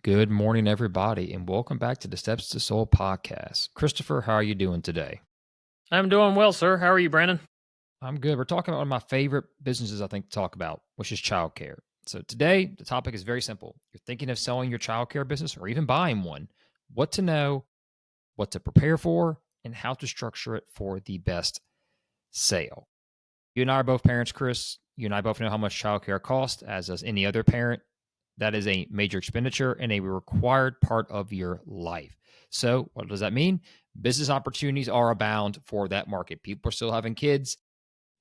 Good morning, everybody, and welcome back to the Steps to Soul podcast. Christopher, how are you doing today? I'm doing well, sir. How are you, Brandon? I'm good. We're talking about one of my favorite businesses, I think, to talk about, which is childcare. So today, the topic is very simple. You're thinking of selling your childcare business or even buying one, what to know, what to prepare for, and how to structure it for the best sale. You and I are both parents, Chris. You and I both know how much childcare costs, as does any other parent. That is a major expenditure and a required part of your life. So, what does that mean? Business opportunities are abound for that market. People are still having kids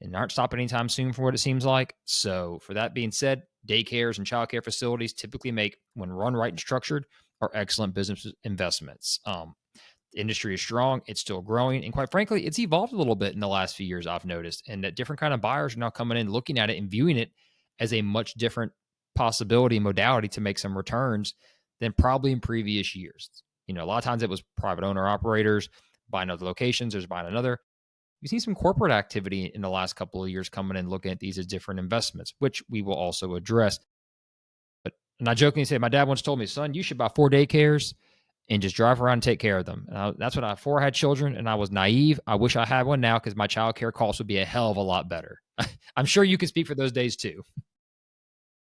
and aren't stopping anytime soon, from what it seems like. So, for that being said, daycares and childcare facilities typically make, when run right and structured, are excellent business investments. The industry is strong, it's still growing, and quite frankly, it's evolved a little bit in the last few years, I've noticed, and that different kind of buyers are now coming in, looking at it and viewing it as a much different possibility and modality to make some returns than probably in previous years. A lot of times it was private owner operators buying other locations, there's buying another. We've seen some corporate activity in the last couple of years coming in, looking at these as different investments, which we will also address. And I jokingly say, my dad once told me, son, you should buy 4 daycares and just drive around and take care of them. That's when I before I had children, and I was naive. I wish I had one now because my child care costs would be a hell of a lot better. I'm sure you can speak for those days too.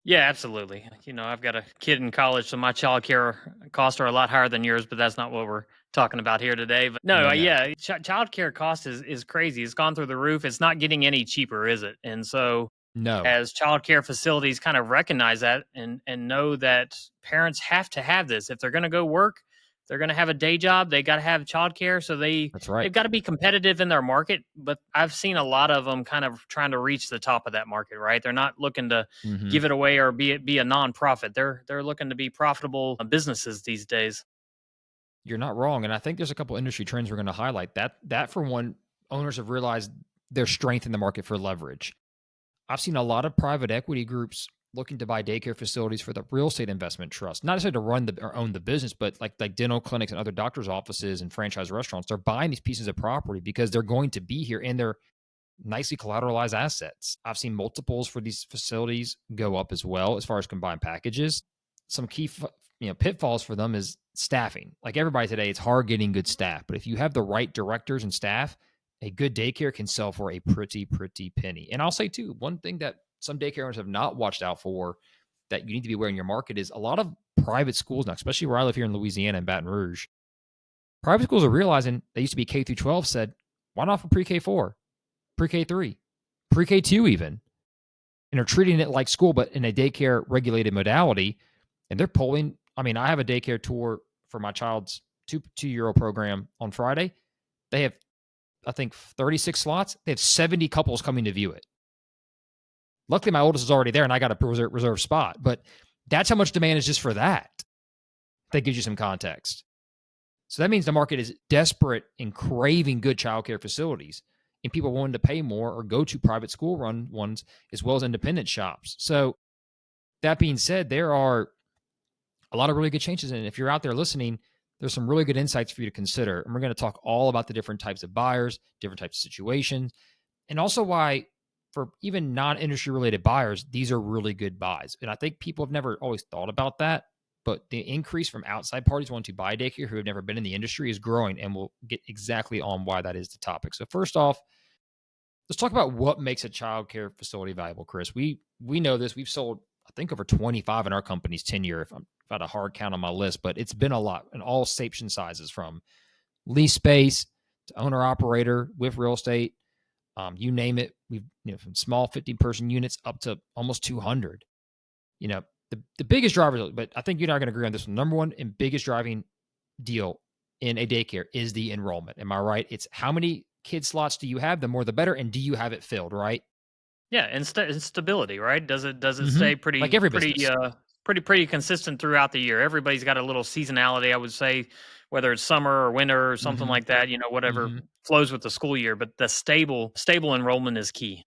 Yeah, absolutely. I've got a kid in college, so my child care costs are a lot higher than yours, but that's not what we're talking about here today. But no, No, no, yeah, child care cost is crazy. It's gone through the roof. It's not getting any cheaper, is it? And so, no. as child care facilities kind of recognize that and know that parents have to have this if they're going to go work, they're going to have a day job, they got to have childcare, so That's right. they've got to be competitive in their market. But I've seen a lot of them kind of trying to reach the top of that market, right? They're not looking to Mm-hmm. give it away or be a nonprofit. They're looking to be profitable businesses these days. You're not wrong, and I think there's a couple industry trends we're going to highlight. That for one, owners have realized their strength in the market for leverage. I've seen a lot of private equity groups looking to buy daycare facilities for the real estate investment trust, not necessarily to run or own the business, but like dental clinics and other doctors' offices and franchise restaurants. They're buying these pieces of property because they're going to be here and they're nicely collateralized assets. I've seen multiples for these facilities go up as well as far as combined packages. Some key pitfalls for them is staffing. Like everybody today, it's hard getting good staff, but if you have the right directors and staff, a good daycare can sell for a pretty penny. And I'll say too, one thing that some daycare owners have not watched out for that you need to be aware in your market is a lot of private schools now, especially where I live here in Louisiana and Baton Rouge. Private schools are realizing they used to be K through 12 said, why not for pre-K 4, pre-K 3, pre-K 2 even, and are treating it like school, but in a daycare regulated modality. And they're pulling, I mean, I have a daycare tour for my child's two-year-old program on Friday. They have, I think, 36 slots. They have 70 couples coming to view it. Luckily, my oldest is already there, and I got a reserved spot. But that's how much demand is just for that. That gives you some context. So that means the market is desperate and craving good childcare facilities, and people willing to pay more or go to private school run ones as well as independent shops. So that being said, there are a lot of really good changes. And if you're out there listening, there's some really good insights for you to consider. And we're going to talk all about the different types of buyers, different types of situations, and also why for even non-industry related buyers, these are really good buys. And I think people have never always thought about that, but the increase from outside parties wanting to buy daycare who have never been in the industry is growing, and we'll get exactly on why that is the topic. So first off, let's talk about what makes a child care facility valuable, Chris. We know this. We've sold, I think, over 25 in our company's tenure, if I had a hard count on my list, but it's been a lot in all shapes and sizes, from lease space to owner operator with real estate. You name it. We've, from small 50-person units up to almost 200. The biggest driver, but I think you're not going to agree on this one. Number one and biggest driving deal in a daycare is the enrollment. Am I right? It's how many kid slots do you have? The more, the better. And do you have it filled, right? Yeah, and stability, right? Does it Mm-hmm. stay Like every business. pretty consistent throughout the year? Everybody's got a little seasonality, I would say, whether it's summer or winter or something Mm-hmm. like that. Whatever Mm-hmm. flows with the school year. But the stable enrollment is key.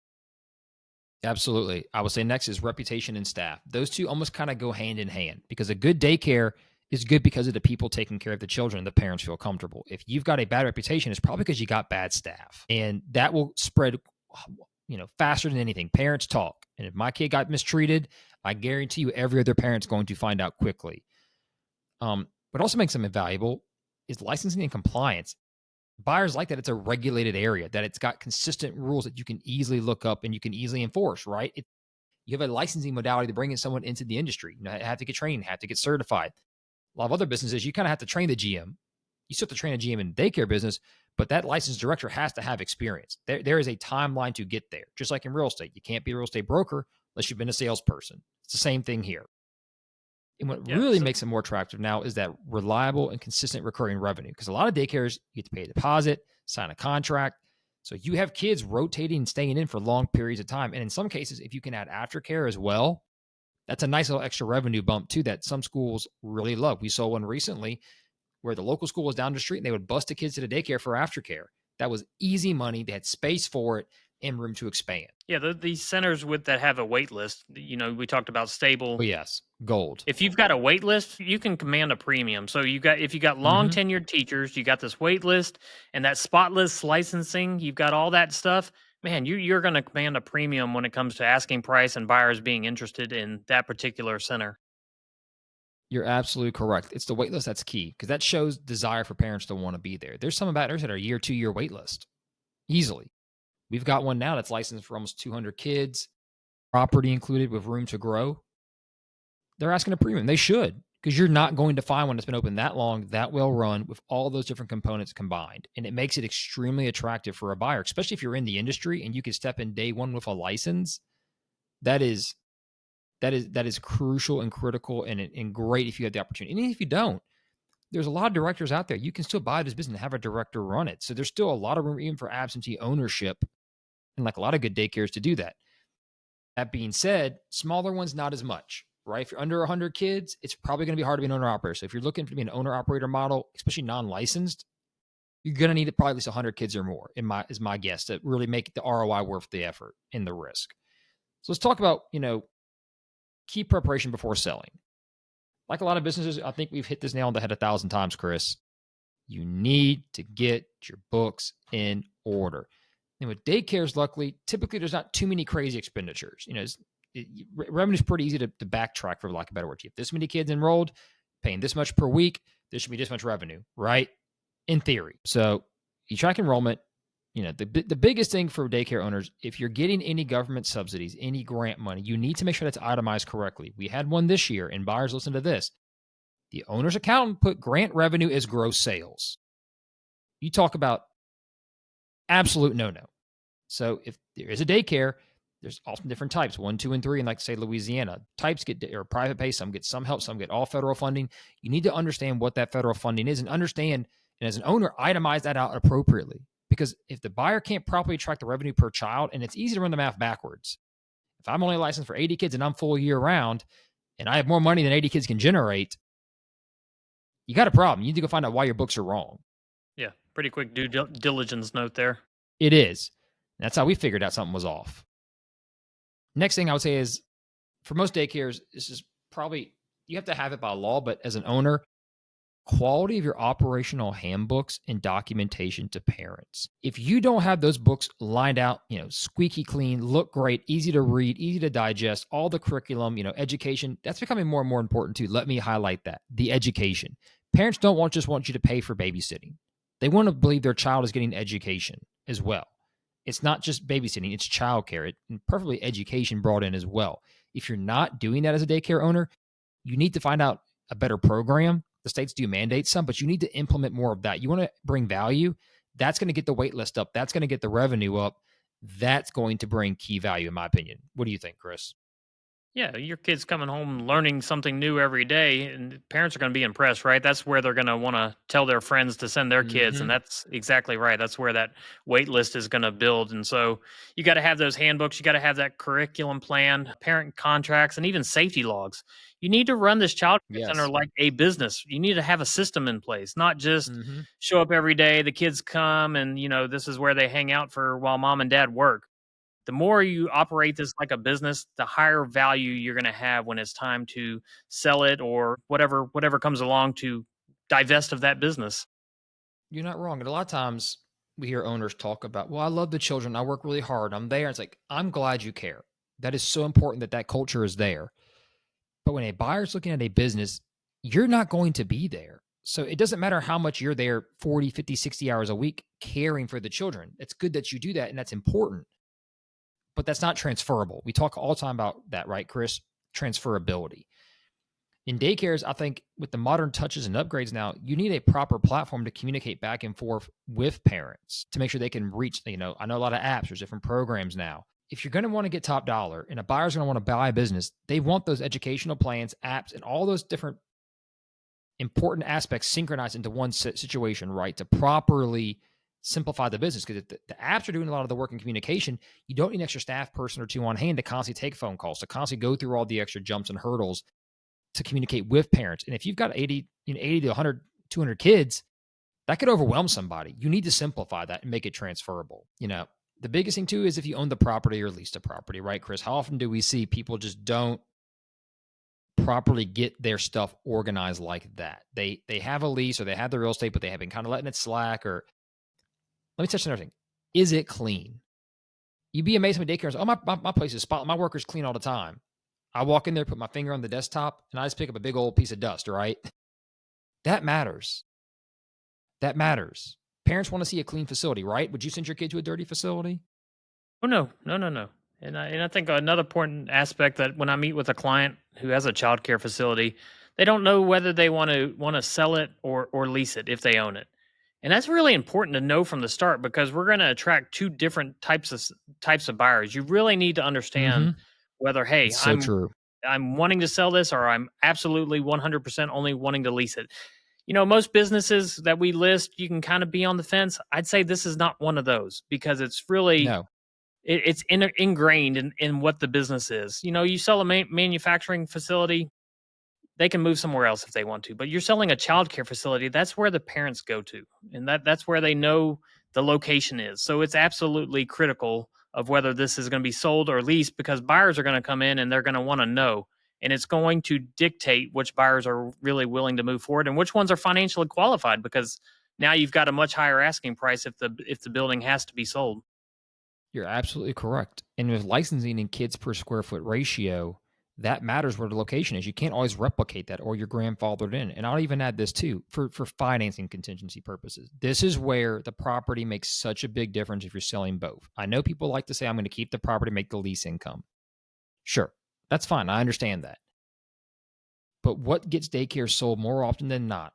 Absolutely. I would say next is reputation and staff. Those two almost kind of go hand in hand, because a good daycare is good because of the people taking care of the children and the parents feel comfortable. If you've got a bad reputation, it's probably because you got bad staff, and that will spread faster than anything. Parents talk. And if my kid got mistreated, I guarantee you every other parent's going to find out quickly. What also makes them invaluable is licensing and compliance. Buyers like that it's a regulated area, that it's got consistent rules that you can easily look up and you can easily enforce, right? You have a licensing modality to bring in someone into the industry. Have to get trained, have to get certified. A lot of other businesses, you kind of have to train the GM. You still have to train a GM in the daycare business, but that licensed director has to have experience. There is a timeline to get there. Just like in real estate, you can't be a real estate broker unless you've been a salesperson. It's the same thing here. And what Yeah. really makes it more attractive now is that reliable and consistent recurring revenue. Because a lot of daycares, you get to pay a deposit, sign a contract. So you have kids rotating and staying in for long periods of time. And in some cases, if you can add aftercare as well, that's a nice little extra revenue bump too that some schools really love. We saw one recently where the local school was down the street and they would bus the kids to the daycare for aftercare. That was easy money. They had space for it and room to expand. Yeah, these centers with that have a wait list, we talked about stable. Oh, yes. Gold. If you've got a wait list, you can command a premium. So if you got long Mm-hmm. tenured teachers, you got this wait list and that spotless licensing, you've got all that stuff. Man, you're going to command a premium when it comes to asking price and buyers being interested in that particular center. You're absolutely correct. It's the wait list that's key because that shows desire for parents to want to be there. There's some about that are a year, 2 year wait list easily. We've got one now that's licensed for almost 200 kids, property included with room to grow. They're asking a premium. They should, because you're not going to find one that's been open that long, that well run with all those different components combined. And it makes it extremely attractive for a buyer, especially if you're in the industry and you can step in day one with a license. That is crucial and critical and great if you have the opportunity. And even if you don't, there's a lot of directors out there. You can still buy this business and have a director run it. So there's still a lot of room even for absentee ownership and like a lot of good daycares to do that. That being said, smaller ones, not as much, right? If you're under 100 kids, it's probably going to be hard to be an owner operator. So if you're looking to be an owner operator model, especially non-licensed, you're going to need probably at least 100 kids or more, is my guess, to really make the ROI worth the effort and the risk. So let's talk about, key preparation before selling. Like a lot of businesses, I think we've hit this nail on the head 1,000 times, Chris. You need to get your books in order. And with daycares, luckily, typically there's not too many crazy expenditures. Revenue is pretty easy to backtrack, for lack of a better word. You have this many kids enrolled, paying this much per week, there should be this much revenue, right? In theory. So you track enrollment. The biggest thing for daycare owners, if you're getting any government subsidies, any grant money, you need to make sure that's itemized correctly. We had one this year, and buyers listen to this. The owner's accountant put grant revenue as gross sales. You talk about absolute no-no. So if there is a daycare, there's often different types, 1, 2, and 3, and like say Louisiana. Types or private pay, some get some help, some get all federal funding. You need to understand what that federal funding is and understand, and as an owner, itemize that out appropriately. Because if the buyer can't properly track the revenue per child, and it's easy to run the math backwards. If I'm only licensed for 80 kids and I'm full year round, and I have more money than 80 kids can generate, you got a problem. You need to go find out why your books are wrong. Yeah, pretty quick due diligence note there. It is. That's how we figured out something was off. Next thing I would say is, for most daycares, this is probably, you have to have it by law, but as an owner, quality of your operational handbooks and documentation to parents. If you don't have those books lined out, squeaky clean, look great, easy to read, easy to digest, all the curriculum, education, that's becoming more and more important too. Let me highlight that. The education. Parents don't just want you to pay for babysitting. They want to believe their child is getting education as well. It's not just babysitting, it's childcare, and perfectly education brought in as well. If you're not doing that as a daycare owner, you need to find out a better program. The states do mandate some, but you need to implement more of that. You want to bring value. That's going to get the wait list up. That's going to get the revenue up. That's going to bring key value, in my opinion. What do you think, Chris? Yeah, your kid's coming home learning something new every day, and parents are going to be impressed, right? That's where they're going to want to tell their friends to send their kids, and that's exactly right. That's where that wait list is going to build. And so you got to have those handbooks, you got to have that curriculum plan, parent contracts, and even safety logs. You need to run this child care center like a business. You need to have a system in place, not just show up every day. The kids come, and this is where they hang out for while mom and dad work. The more you operate this like a business, the higher value you're going to have when it's time to sell it or whatever comes along to divest of that business. You're not wrong. And a lot of times we hear owners talk about, well, I love the children. I work really hard. I'm there. It's like, I'm glad you care. That is so important that culture is there. But when a buyer's looking at a business, you're not going to be there. So it doesn't matter how much you're there 40, 50, 60 hours a week caring for the children. It's good that you do that, and that's important, but that's not transferable. We talk all the time about that, right, Chris? Transferability. In daycares, I think with the modern touches and upgrades now, you need a proper platform to communicate back and forth with parents to make sure they can reach, I know a lot of apps, there's different programs now. If you're going to want to get top dollar and a buyer's going to want to buy a business, they want those educational plans, apps, and all those different important aspects synchronized into one situation, right? To properly simplify the business. Because if the apps are doing a lot of the work in communication, you don't need an extra staff person or two on hand to constantly take phone calls, to constantly go through all the extra jumps and hurdles to communicate with parents. And if you've got 80 to 100, 200 kids, that could overwhelm somebody. You need to simplify that and make it transferable. The biggest thing too is if you own the property or lease the property, right, Chris? How often do we see people just don't properly get their stuff organized like that? They have a lease or they have the real estate, but they have been kind of letting it slack. Or let me touch on another thing. Is it clean? You'd be amazed when daycares, oh, my place is spotless. My workers clean all the time. I walk in there, put my finger on the desktop, and I just pick up a big old piece of dust, right? That matters. That matters. Parents want to see a clean facility, right? Would you send your kid to a dirty facility? Oh, no, no, no, no. And I think another important aspect that when I meet with a client who has a childcare facility, they don't know whether they want to sell it or lease it if they own it. And that's really important to know from the start because we're going to attract two different types of buyers. You really need to understand whether, hey, It's so true. I'm wanting to sell this or I'm absolutely 100% only wanting to lease it. Most businesses that we list, you can kind of be on the fence. I'd say this is not one of those because it's really No. it's ingrained in what the business is. You sell a manufacturing facility, they can move somewhere else if they want to. But you're selling a childcare facility, that's where the parents go to. And that's where they know the location is. So it's absolutely critical of whether this is going to be sold or leased because buyers are going to come in and they're going to want to know. And it's going to dictate which buyers are really willing to move forward and which ones are financially qualified because now you've got a much higher asking price if the building has to be sold. You're absolutely correct. And with licensing and kids per square foot ratio, that matters where the location is. You can't always replicate that or you're grandfathered in. And I'll even add this too for financing contingency purposes. This is where the property makes such a big difference if you're selling both. I know people like to say, I'm going to keep the property, make the lease income. Sure, that's fine. I understand that. But what gets daycare sold more often than not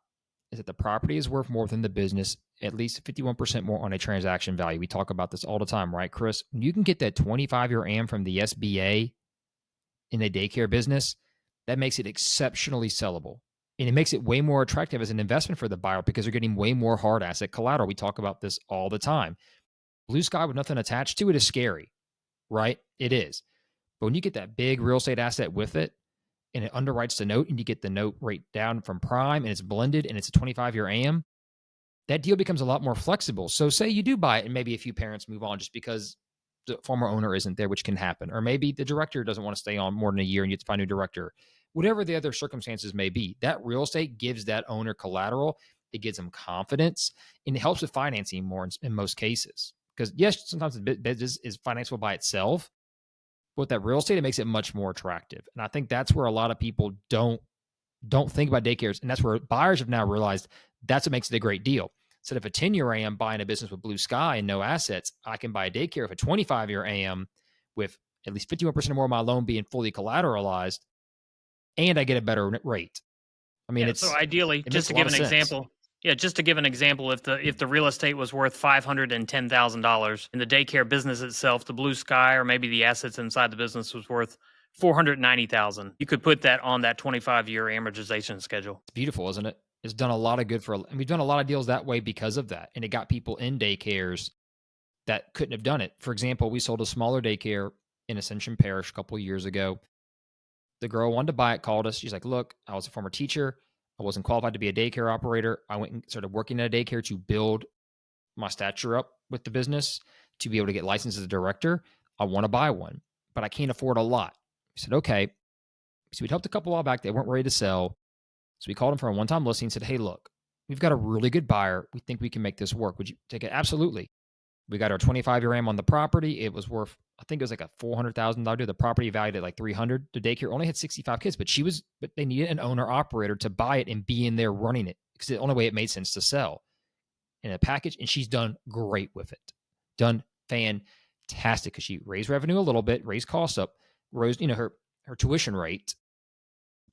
is that the property is worth more than the business, at least 51% more on a transaction value. We talk about this all the time, right, Chris? When you can get that 25-year AM from the SBA in a daycare business, that makes it exceptionally sellable. And it makes it way more attractive as an investment for the buyer because they're getting way more hard asset collateral. We talk about this all the time. Blue sky with nothing attached to it is scary, right? It is. But when you get that big real estate asset with it, and it underwrites the note and you get the note rate down from prime and it's blended and it's a 25-year AM, that deal becomes a lot more flexible. So say you do buy it and maybe a few parents move on just because the former owner isn't there, which can happen. Or maybe the director doesn't want to stay on more than a year and you have to find a new director. Whatever the other circumstances may be, that real estate gives that owner collateral. It gives them confidence and it helps with financing more in most cases. Because yes, sometimes the business is financeable by itself, with that real estate, it makes it much more attractive. And I think that's where a lot of people don't think about daycares. And that's where buyers have now realized that's what makes it a great deal. Instead of a 10-year AM buying a business with blue sky and no assets, I can buy a daycare with a 25-year AM with at least 51% or more of my loan being fully collateralized, and I get a better rate. I mean, So ideally, just to give an example, if the real estate was worth $510,000 and the daycare business itself, the blue sky or maybe the assets inside the business was worth $490,000, you could put that on that 25-year amortization schedule. It's beautiful, isn't it? It's done a lot of good and we've done a lot of deals that way because of that, and it got people in daycares that couldn't have done it. For example, we sold a smaller daycare in Ascension Parish a couple of years ago. The girl wanted to buy it, called us. She's like, look, I was a former teacher. I wasn't qualified to be a daycare operator. I went and started working at a daycare to build my stature up with the business to be able to get licensed as a director. I want to buy one, but I can't afford a lot. We said, okay. So we'd helped a couple while back. They weren't ready to sell. So we called them for a one-time listing and said, hey, look, we've got a really good buyer. We think we can make this work. Would you take it? Absolutely. We got our 25-year AM on the property. It was worth, I think it was like a $400,000 deal. The property valued at like 300. The daycare only had 65 kids, but they needed an owner operator to buy it and be in there running it because the only way it made sense to sell in a package. And she's done great with it. Done fantastic because she raised revenue a little bit, raised costs up, rose, her tuition rate.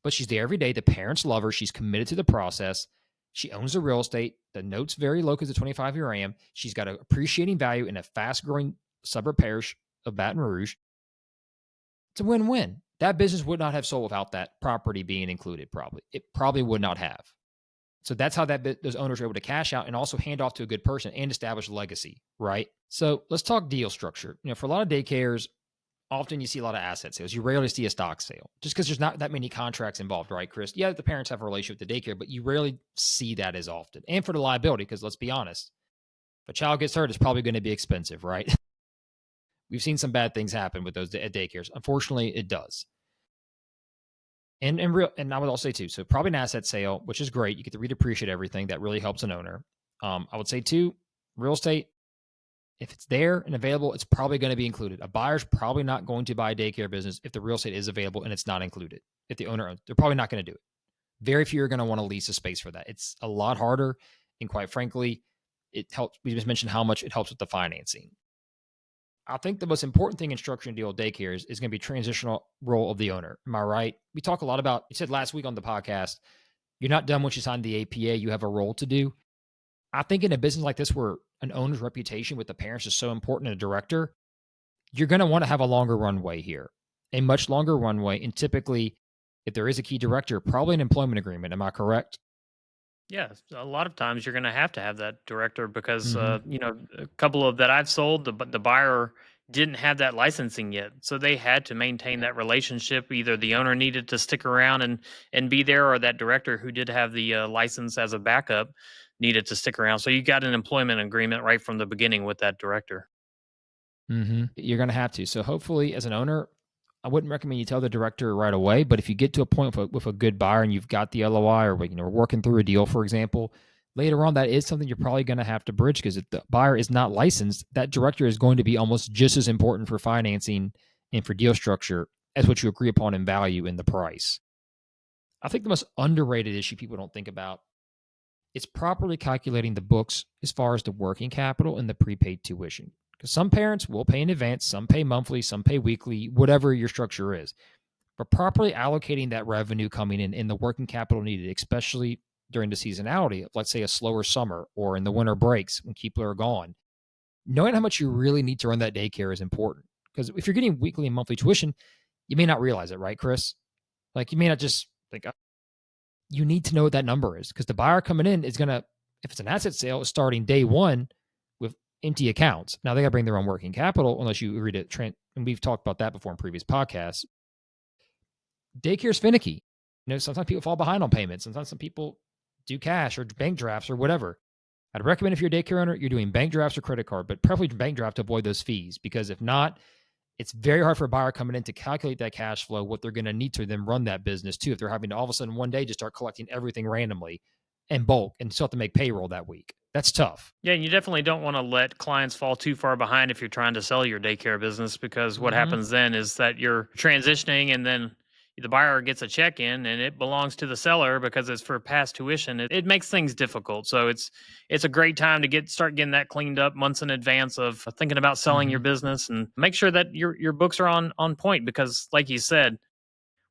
But she's there every day. The parents love her. She's committed to the process. She owns the real estate. The note's very low because the 25-year AM. She's got an appreciating value in a fast-growing suburb parish of Baton Rouge. It's a win-win. That business would not have sold without that property being included, probably. It probably would not have. So that's how those owners are able to cash out and also hand off to a good person and establish legacy, right? So let's talk deal structure. For a lot of daycares, often you see a lot of asset sales. You rarely see a stock sale just because there's not that many contracts involved, right, Chris? Yeah, the parents have a relationship with the daycare, but you rarely see that as often. And for the liability, because let's be honest, if a child gets hurt, it's probably going to be expensive, right? We've seen some bad things happen with those at daycares. Unfortunately, it does. And I would also say too, so probably an asset sale, which is great. You get to redepreciate everything. That really helps an owner. I would say too, real estate, if it's there and available, it's probably going to be included. A buyer's probably not going to buy a daycare business if the real estate is available and it's not included. If the owner owns, they're probably not going to do it. Very few are going to want to lease a space for that. It's a lot harder. And quite frankly, it helps. We just mentioned how much it helps with the financing. I think the most important thing in structuring a deal with daycares is going to be transitional role of the owner. Am I right? We talk a lot about, you said last week on the podcast, you're not done once you sign the APA, you have a role to do. I think in a business like this where an owner's reputation with the parents is so important and a director, you're going to want to have a longer runway here, a much longer runway. And typically, if there is a key director, probably an employment agreement. Am I correct? Yeah, a lot of times you're going to have that director because a couple of that I've sold, the buyer didn't have that licensing yet, so they had to maintain that relationship. Either the owner needed to stick around and be there, or that director who did have the license as a backup needed to stick around. So you got an employment agreement right from the beginning with that director. You're going to have to. So hopefully, as an owner, I wouldn't recommend you tell the director right away, but if you get to a point with a good buyer and you've got the LOI or we're working through a deal, for example, later on, that is something you're probably going to have to bridge because if the buyer is not licensed, that director is going to be almost just as important for financing and for deal structure as what you agree upon in value in the price. I think the most underrated issue people don't think about is properly calculating the books as far as the working capital and the prepaid tuition. Because some parents will pay in advance, some pay monthly, some pay weekly, whatever your structure is. But properly allocating that revenue coming in the working capital needed, especially during the seasonality of, let's say, a slower summer or in the winter breaks when people are gone, knowing how much you really need to run that daycare is important. Because if you're getting weekly and monthly tuition, you may not realize it, right, Chris? Like you may not just think, you need to know what that number is because the buyer coming in is going to, if it's an asset sale, is starting day one with empty accounts. Now they got to bring their own working capital unless you agree to and we've talked about that before in previous podcasts. Daycare's finicky. Sometimes people fall behind on payments. Sometimes some people do cash or bank drafts or whatever. I'd recommend if you're a daycare owner, you're doing bank drafts or credit card, but preferably bank draft to avoid those fees because if not, it's very hard for a buyer coming in to calculate that cash flow, what they're going to need to then run that business too. If they're having to all of a sudden one day just start collecting everything randomly in bulk and still have to make payroll that week. That's tough. Yeah, you definitely don't want to let clients fall too far behind if you're trying to sell your daycare business because what happens then is that you're transitioning and then the buyer gets a check in and it belongs to the seller because it's for past tuition. It makes things difficult. So it's a great time to start getting that cleaned up months in advance of thinking about selling your business and make sure that your books are on point because like you said,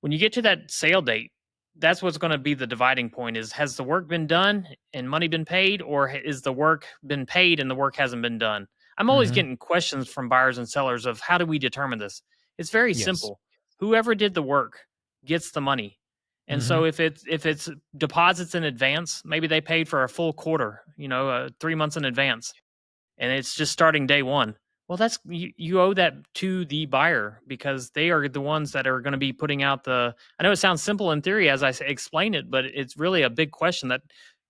when you get to that sale date, that's what's going to be the dividing point is has the work been done and money been paid or is the work been paid and the work hasn't been done? I'm always getting questions from buyers and sellers of how do we determine this? It's very simple. Whoever did the work gets the money. And so if it's deposits in advance, maybe they paid for a full quarter, 3 months in advance and it's just starting day one. Well, that's you owe that to the buyer because they are the ones that are going to be putting out I know it sounds simple in theory as I explain it, but it's really a big question that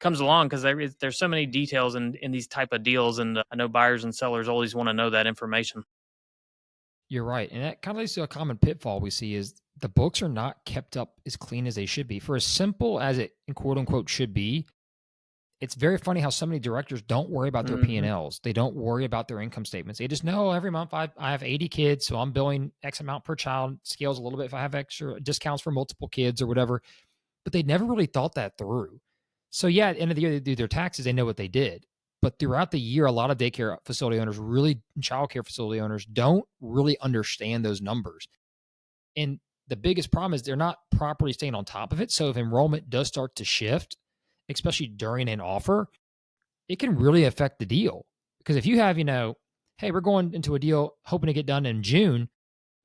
comes along because there's so many details in these type of deals, and I know buyers and sellers always want to know that information. You're right, and that kind of leads to a common pitfall we see is the books are not kept up as clean as they should be. For as simple as it, in quote unquote, should be, it's very funny how so many directors don't worry about their Mhm. P&Ls. They don't worry about their income statements. They just know every month I have 80 kids, so I'm billing X amount per child. Scales a little bit if I have extra discounts for multiple kids or whatever. But they never really thought that through. So yeah, at the end of the year, they do their taxes. They know what they did. But throughout the year, a lot of daycare facility owners really, childcare facility owners don't really understand those numbers. And the biggest problem is they're not properly staying on top of it. So if enrollment does start to shift, especially during an offer, it can really affect the deal. Because if you have, hey, we're going into a deal hoping to get done in June,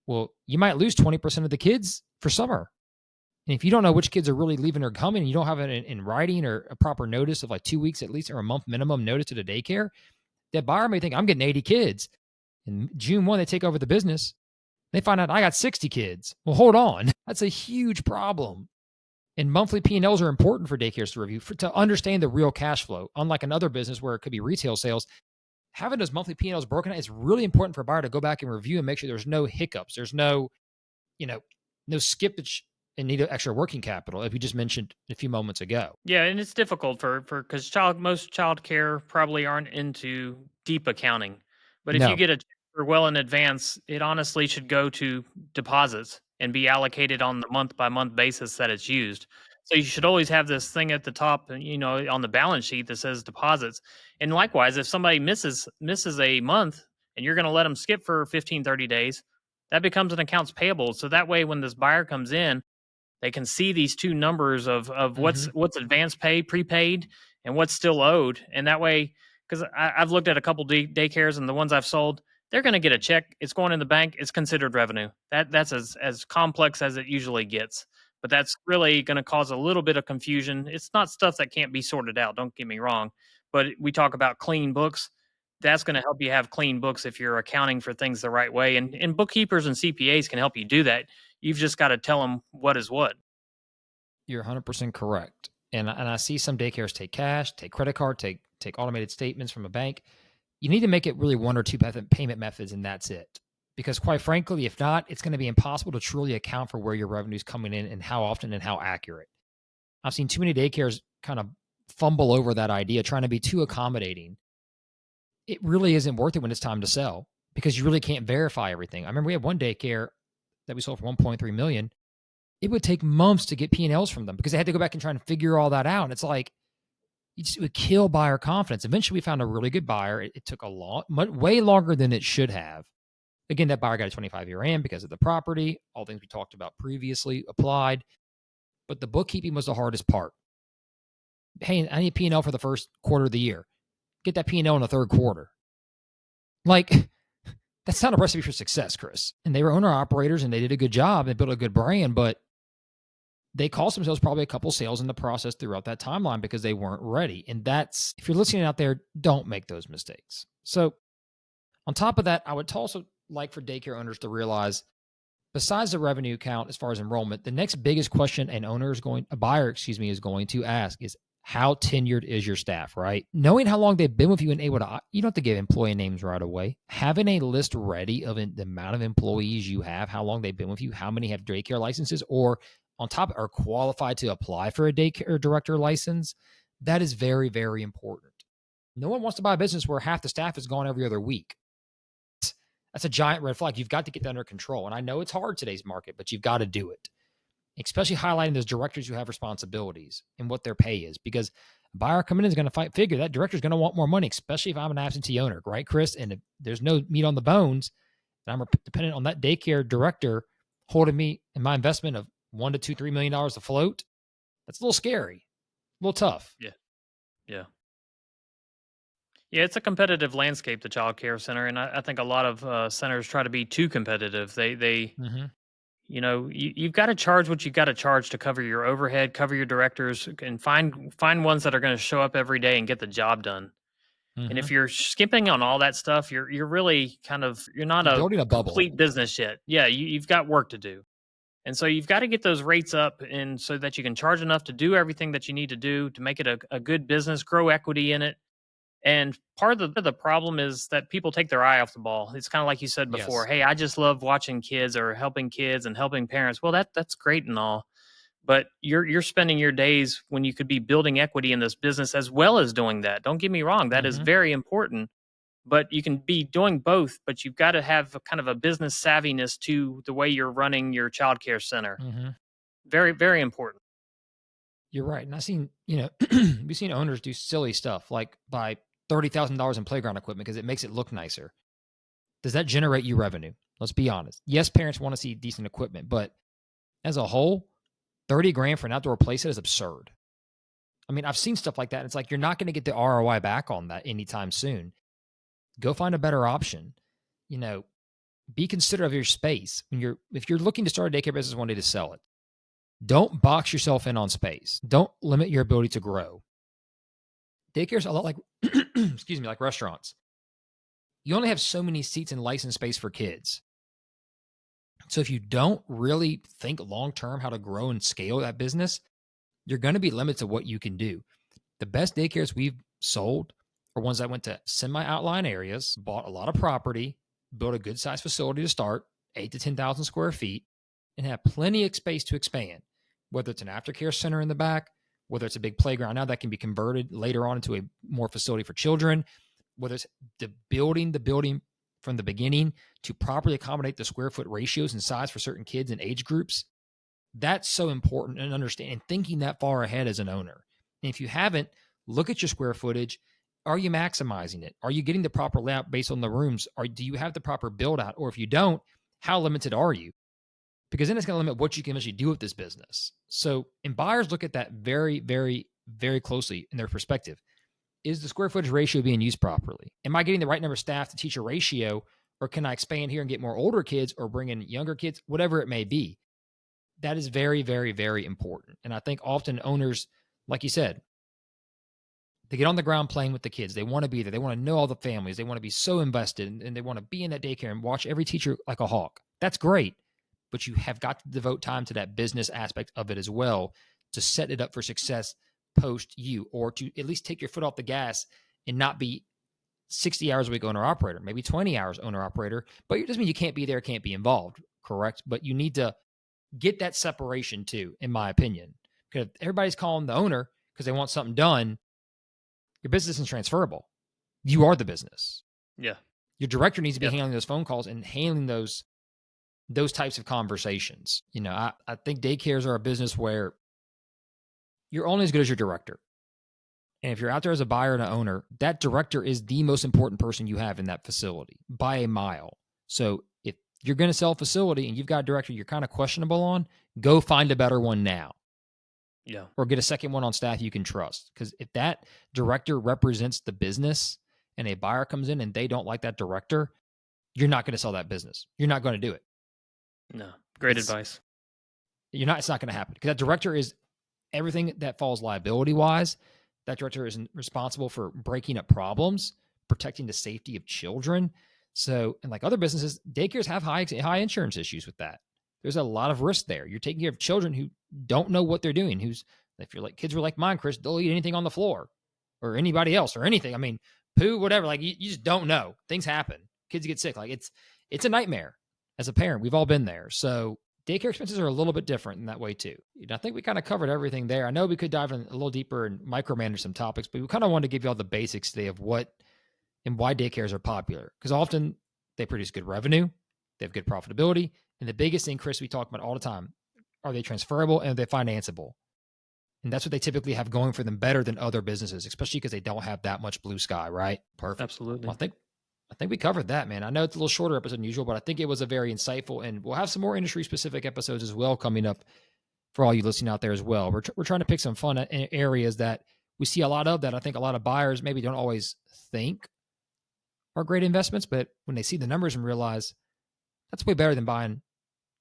well, you might lose 20% of the kids for summer. And if you don't know which kids are really leaving or coming, and you don't have it in writing or a proper notice of like 2 weeks at least or a month minimum notice to the daycare, that buyer may think I'm getting 80 kids. And June 1, they take over the business. They find out I got 60 kids. Well, hold on. That's a huge problem. And monthly P&Ls are important for daycares to review to understand the real cash flow. Unlike another business where it could be retail sales, having those monthly P&Ls broken out is really important for a buyer to go back and review and make sure there's no hiccups. There's no, no skippage and need extra working capital, as we just mentioned a few moments ago. Yeah, and it's difficult for because most child care probably aren't into deep accounting. But if you No. get a check for well in advance, it honestly should go to deposits and be allocated on the month by month basis that it's used. So you should always have this thing at the top, on the balance sheet that says deposits. And likewise, if somebody misses a month and you're going to let them skip for 15, 30 days, that becomes an accounts payable. So that way when this buyer comes in, they can see these two numbers of Mm-hmm. what's advance pay, prepaid, and what's still owed. And that way, because I've looked at a couple daycares and the ones I've sold, they're going to get a check. It's going in the bank. It's considered revenue. That's as complex as it usually gets. But that's really going to cause a little bit of confusion. It's not stuff that can't be sorted out. Don't get me wrong. But we talk about clean books. That's going to help you have clean books if you're accounting for things the right way. And bookkeepers and CPAs can help you do that. You've just got to tell them what is what. You're 100% correct. And I see some daycares take cash, take credit card, take automated statements from a bank. You need to make it really one or two payment methods, and that's it. Because quite frankly, if not, it's going to be impossible to truly account for where your revenue is coming in and how often and how accurate. I've seen too many daycares kind of fumble over that idea, trying to be too accommodating. It really isn't worth it when it's time to sell because you really can't verify everything. I remember we had one daycare that we sold for 1.3 million. It would take months to get P&Ls from them because they had to go back and try and figure all that out. And it's like, it would kill buyer confidence. Eventually, we found a really good buyer. It took way longer than it should have. Again, that buyer got a 25-year AM because of the property. All things we talked about previously applied. But the bookkeeping was the hardest part. Hey, I need P&L for the first quarter of the year. Get that P&L in the third quarter. Like, that's not a recipe for success, Chris. And they were owner operators and they did a good job. They built a good brand, but they cost themselves probably a couple sales in the process throughout that timeline because they weren't ready. And that's, if you're listening out there, don't make those mistakes. So on top of that, I would also like for daycare owners to realize, besides the revenue count as far as enrollment, the next biggest question a buyer is going to ask is, how tenured is your staff, right? Knowing how long they've been with you and you don't have to give employee names right away. Having a list ready of the amount of employees you have, how long they've been with you, how many have daycare licenses, or on top are qualified to apply for a daycare director license. That is very, very important. No one wants to buy a business where half the staff is gone every other week. That's a giant red flag. You've got to get that under control. And I know it's hard today's market, but you've got to do it. Especially highlighting those directors who have responsibilities and what their pay is, because a buyer coming in is going to figure that director is going to want more money, especially if I'm an absentee owner, right, Chris? And if there's no meat on the bones, and I'm dependent on that daycare director holding me and my investment of $1 to $2, $3 million afloat. That's a little scary, a little tough. Yeah. Yeah. Yeah, it's a competitive landscape, the child care center, and I think a lot of centers try to be too competitive. They Mm-hmm. you've got to charge what you've got to charge to cover your overhead, cover your directors, and find ones that are going to show up every day and get the job done. And Mm-hmm. if you're skimping on all that stuff, you're really you're not You're a building a bubble. complete business yet. Yeah, you've got work to do. And so you've got to get those rates up and so that you can charge enough to do everything that you need to do to make it a good business, grow equity in it. And part of the problem is that people take their eye off the ball. It's kind of like you said before. Yes. Hey, I just love watching kids or helping kids and helping parents. Well, that's great and all. But you're spending your days when you could be building equity in this business as well as doing that. Don't get me wrong, that is Mm-hmm. very important. But you can be doing both, but you've got to have a kind of a business savviness to the way you're running your childcare center. Mm-hmm. Very, very important. You're right. And I've seen, we've seen owners do silly stuff like buy $30,000 in playground equipment because it makes it look nicer. Does that generate you revenue? Let's be honest. Yes, parents want to see decent equipment, but as a whole, 30 grand for an outdoor playset is absurd. I mean, I've seen stuff like that. And it's like, you're not going to get the ROI back on that anytime soon. Go find a better option. Be considerate of your space. If you're looking to start a daycare business one day to sell it, don't box yourself in on space. Don't limit your ability to grow. Daycare's a lot like, excuse me, like restaurants. You only have so many seats and license space for kids. So if you don't really think long-term how to grow and scale that business, you're going to be limited to what you can do. The best daycares we've sold are ones that went to semi-outlying areas, bought a lot of property, built a good-sized facility to start, 8 to 10,000 square feet, and have plenty of space to expand, whether it's an aftercare center in the back, whether it's a big playground now that can be converted later on into a more facility for children, whether it's the building from the beginning to properly accommodate the square foot ratios and size for certain kids and age groups. That's so important and understanding, thinking that far ahead as an owner. And if you haven't, look at your square footage. Are you maximizing it? Are you getting the proper layout based on the rooms? Or do you have the proper build out? Or if you don't, how limited are you? Because then it's going to limit what you can actually do with this business. So, and buyers look at that very, very, very closely in their perspective. Is the square footage ratio being used properly? Am I getting the right number of staff to teach a ratio? Or can I expand here and get more older kids or bring in younger kids? Whatever it may be. That is very, very, very important. And I think often owners, like you said, they get on the ground playing with the kids. They want to be there. They want to know all the families. They want to be so invested and they want to be in that daycare and watch every teacher like a hawk. That's great. But you have got to devote time to that business aspect of it as well to set it up for success post you, or to at least take your foot off the gas and not be 60 hours a week owner operator, maybe 20 hours owner operator. But it doesn't mean you can't be there, can't be involved, correct? But you need to get that separation too, in my opinion. Because everybody's calling the owner because they want something done. Your business isn't transferable. You are the business. Yeah. Your director needs to be handling those phone calls and handling those types of conversations. I think daycares are a business where you're only as good as your director. And if you're out there as a buyer and an owner, that director is the most important person you have in that facility by a mile. So if you're going to sell a facility and you've got a director you're kind of questionable on, go find a better one now. Yeah. Or get a second one on staff you can trust. Because if that director represents the business and a buyer comes in and they don't like that director, you're not going to sell that business. You're not going to do it. No. Great advice. It's not going to happen. Because that director is everything that falls liability-wise. That director is responsible for breaking up problems, protecting the safety of children. So, and like other businesses, daycares have high insurance issues with that. There's a lot of risk there. You're taking care of children who don't know what they're doing. If you're like kids were like mine, Chris, they'll eat anything on the floor or anybody else or anything. I mean, poo, whatever. Like you just don't know. Things happen. Kids get sick. Like it's a nightmare as a parent. We've all been there. So daycare expenses are a little bit different in that way too. I think we kind of covered everything there. I know we could dive in a little deeper and micromanage some topics, but we kind of wanted to give you all the basics today of what and why daycares are popular. Because often they produce good revenue, they have good profitability, and the biggest thing, Chris, we talk about all the time, are they transferable and are they financeable? And that's what they typically have going for them better than other businesses, especially because they don't have that much blue sky, right? Perfect. Absolutely. Well, I think we covered that, man. I know it's a little shorter episode than usual, but I think it was a very insightful, and we'll have some more industry-specific episodes as well coming up for all you listening out there as well. We're trying to pick some fun areas that we see a lot of that I think a lot of buyers maybe don't always think are great investments, but when they see the numbers and realize that's way better than buying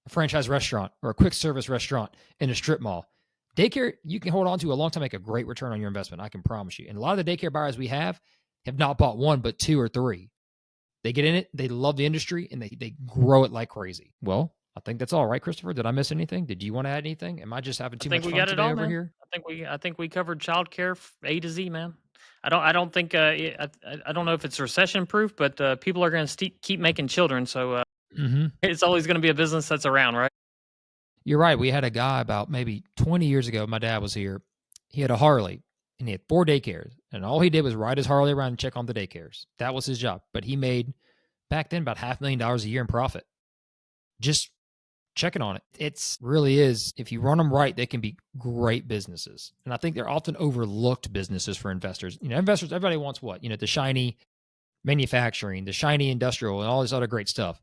a franchise restaurant or a quick service restaurant in a strip mall. Daycare, you can hold on to a long time, make a great return on your investment. I can promise you. And a lot of the daycare buyers we have not bought one, but two or three. They get in it, they love the industry, and they grow it like crazy. Well, I think that's all right, Christopher. Did I miss anything? Did you want to add anything? Am I just having too much fun today over here? I think we covered childcare A to Z, man. I don't think I don't know if it's recession proof, but people are going to keep making children, so it's always going to be a business that's around, right? You're right. We had a guy about maybe 20 years ago. My dad was here. He had a Harley and he had 4 daycares. And all he did was ride his Harley around and check on the daycares. That was his job. But he made back then about $500,000 a year in profit. Just checking on it. It's really is. If you run them right, they can be great businesses. And I think they're often overlooked businesses for investors. Investors, everybody wants what? The shiny manufacturing, the shiny industrial, and all this other great stuff.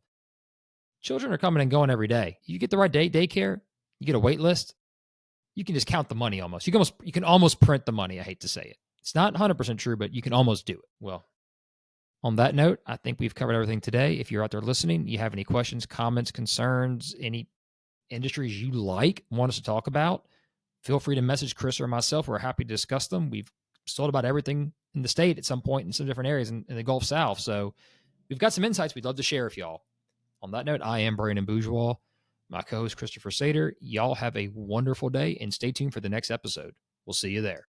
Children are coming and going every day. You get the right daycare, you get a wait list, you can just count the money almost. You can almost print the money. I hate to say it. It's not 100% true, but you can almost do it. Well, on that note, I think we've covered everything today. If you're out there listening, you have any questions, comments, concerns, any industries you want us to talk about, feel free to message Chris or myself. We're happy to discuss them. We've sold about everything in the state at some point in some different areas in the Gulf South. So we've got some insights we'd love to share with y'all. On that note, I am Brandon Bourgeois, my co-host Christopher Sater. Y'all have a wonderful day and stay tuned for the next episode. We'll see you there.